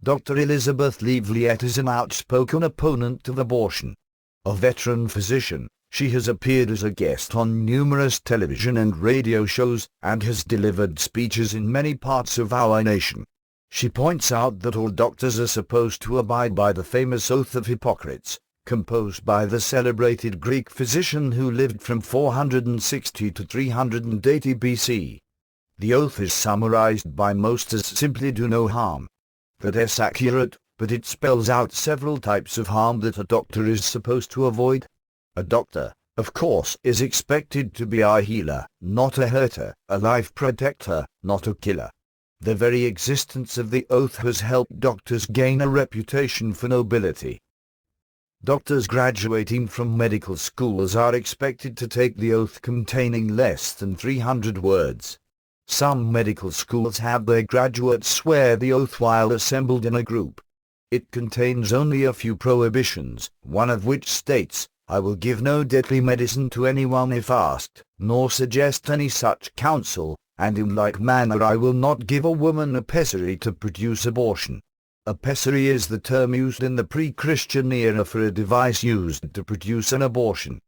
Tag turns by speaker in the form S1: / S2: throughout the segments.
S1: Dr. Elizabeth Lee Vliet is an outspoken opponent of abortion. A veteran physician, she has appeared as a guest on numerous television and radio shows, and has delivered speeches in many parts of our nation. She points out that all doctors are supposed to abide by the famous Oath of Hippocrates, composed by the celebrated Greek physician who lived from 460 to 380 BC. The oath is summarized by most as simply "do no harm." That's accurate, but it spells out several types of harm that a doctor is supposed to avoid. A doctor, of course, is expected to be a healer, not a hurter, a life protector, not a killer. The very existence of the oath has helped doctors gain a reputation for nobility. Doctors graduating from medical schools are expected to take the oath containing less than 300 words. Some medical schools have their graduates swear the oath while assembled in a group. It contains only a few prohibitions, one of which states, "I will give no deadly medicine to anyone if asked, nor suggest any such counsel, and in like manner I will not give a woman a pessary to produce abortion." A pessary is the term used in the pre-Christian era for a device used to produce an abortion.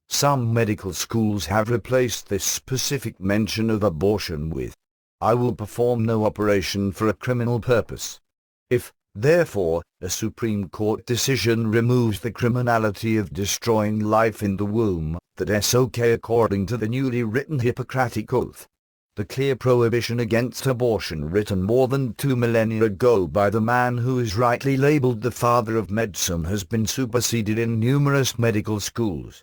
S1: Some medical schools have replaced this specific mention of abortion with, "I will perform no operation for a criminal purpose." If, therefore, a Supreme Court decision removes the criminality of destroying life in the womb, that's okay according to the newly written Hippocratic Oath. The clear prohibition against abortion written more than 2 millennia ago by the man who is rightly labeled the father of medicine has been superseded in numerous medical schools.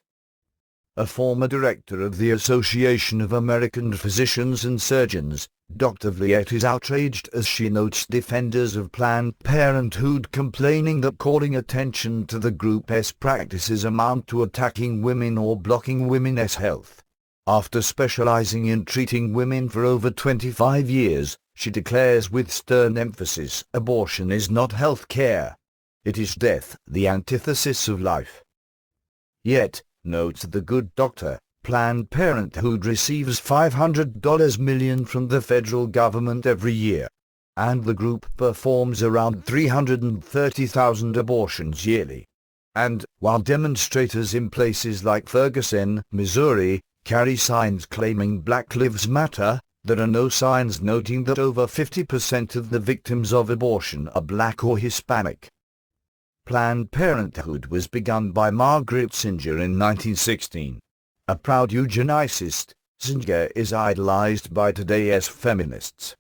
S1: A former director of the Association of American Physicians and Surgeons, Dr. Vliet is outraged as she notes defenders of Planned Parenthood complaining that calling attention to the group's practices amount to attacking women or blocking women's health. After specializing in treating women for over 25 years, she declares with stern emphasis, abortion is not health care. It is death, the antithesis of life. Yet, notes the good doctor, Planned Parenthood receives $500 million from the federal government every year, and the group performs around 330,000 abortions yearly. And, while demonstrators in places like Ferguson, Missouri, carry signs claiming Black Lives Matter, there are no signs noting that over 50% of the victims of abortion are black or Hispanic. Planned Parenthood was begun by Margaret Singer in 1916. A proud eugenicist, Singer is idolized by today's feminists.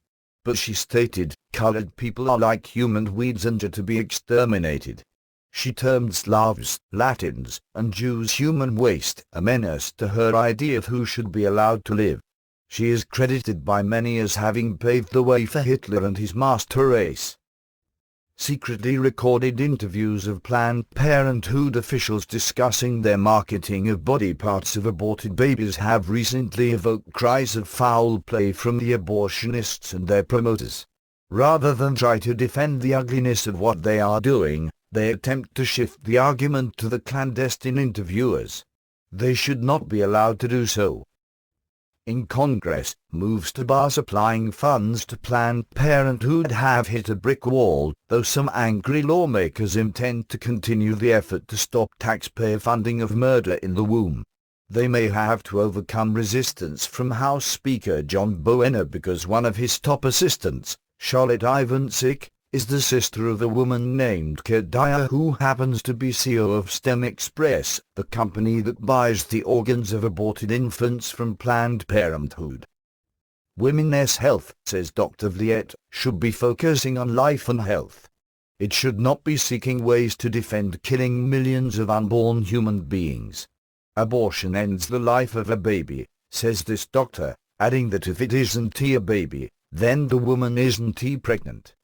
S1: But she stated, "Colored people are like human weeds and are to be exterminated." She termed Slavs, Latins, and Jews human waste, a menace to her idea of who should be allowed to live. She is credited by many as having paved the way for Hitler and his master race. Secretly recorded interviews of Planned Parenthood officials discussing their marketing of body parts of aborted babies have recently evoked cries of foul play from the abortionists and their promoters. Rather than try to defend the ugliness of what they are doing, they attempt to shift the argument to the clandestine interviewers. They should not be allowed to do so. In Congress, moves to bar supplying funds to Planned Parenthood have hit a brick wall, though some angry lawmakers intend to continue the effort to stop taxpayer funding of murder in the womb. They may have to overcome resistance from House Speaker John Boehner because one of his top assistants, Charlotte Ivancic, is the sister of a woman named Kedia who happens to be CEO of STEM Express, the company that buys the organs of aborted infants from Planned Parenthood. Women's health, says Dr. Vliet, should be focusing on life and health. It should not be seeking ways to defend killing millions of unborn human beings. Abortion ends the life of a baby, says this doctor, adding that if it isn't a baby, then the woman isn't pregnant.